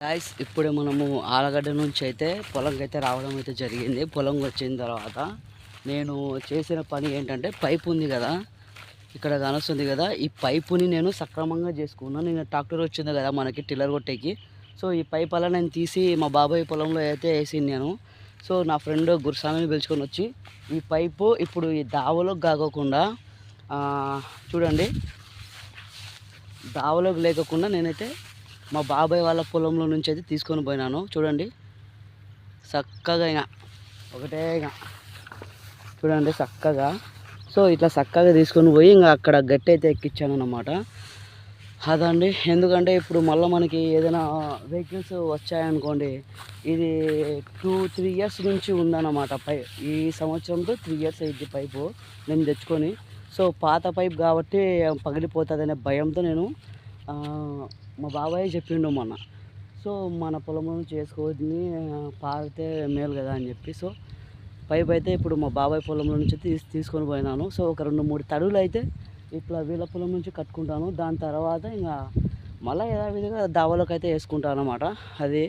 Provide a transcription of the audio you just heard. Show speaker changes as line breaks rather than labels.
Guys ఇప్పుడే మనము ఆలగడ్డ నుంచి అయితే పొలంకి అయితే రావడం అయితే జరిగింది. పొలం వచ్చిన తర్వాత నేను చేసిన పని ఏంటంటే పైపు ఉంది కదా, ఇక్కడ కానొస్తుంది కదా, ఈ పైపుని నేను సక్రమంగా చేసుకున్నాను. నేను ట్రాక్టర్ వచ్చింది కదా మనకి టిల్లర్ కొట్టేకి. సో ఈ పైప్ అలా నేను తీసి మా బాబాయ్ పొలంలో అయితే వేసింది నేను. సో నా ఫ్రెండ్ గురుస్వామిని పిలుచుకొని వచ్చి ఈ పైపు ఇప్పుడు ఈ దావలోకి కాకోకుండా చూడండి, దావలోకి లేకుండా నేనైతే మా బాబాయ్ వాళ్ళ పొలంలో నుంచి అయితే తీసుకొని పోయినాను. చూడండి చక్కగా ఇంకా ఒకటే ఇంకా చూడండి చక్కగా. సో ఇట్లా చక్కగా తీసుకొని పోయి ఇంకా అక్కడ గట్టి అయితే ఎక్కించాను అన్నమాట. అదండి, ఎందుకంటే ఇప్పుడు మళ్ళీ మనకి ఏదైనా వెహికల్స్ వచ్చాయనుకోండి, ఇది 2-3 ఇయర్స్ నుంచి ఉందన్నమాట. ఈ సంవత్సరంతో 3 ఇయర్స్ అయింది పైపు నేను తెచ్చుకొని. సో పాత పైప్ కాబట్టి పగిలిపోతుంది అనే భయంతో నేను మా బాబాయ్ చెప్పిండు మొన్న. సో మన పొలంలో నుంచి చేసుకోవద్దని పారితే మేలు కదా అని చెప్పి, సో పైప్ అయితే ఇప్పుడు మా బాబాయ్ పొలంలో నుంచి తీసుకొని పోయినాను. సో ఒక 2-3 తడులు అయితే ఇట్లా వీళ్ళ పొలం నుంచి కట్టుకుంటాను. దాని తర్వాత ఇంకా మళ్ళీ యథావిధిగా దావలోకి అయితే వేసుకుంటాను అన్నమాట. అది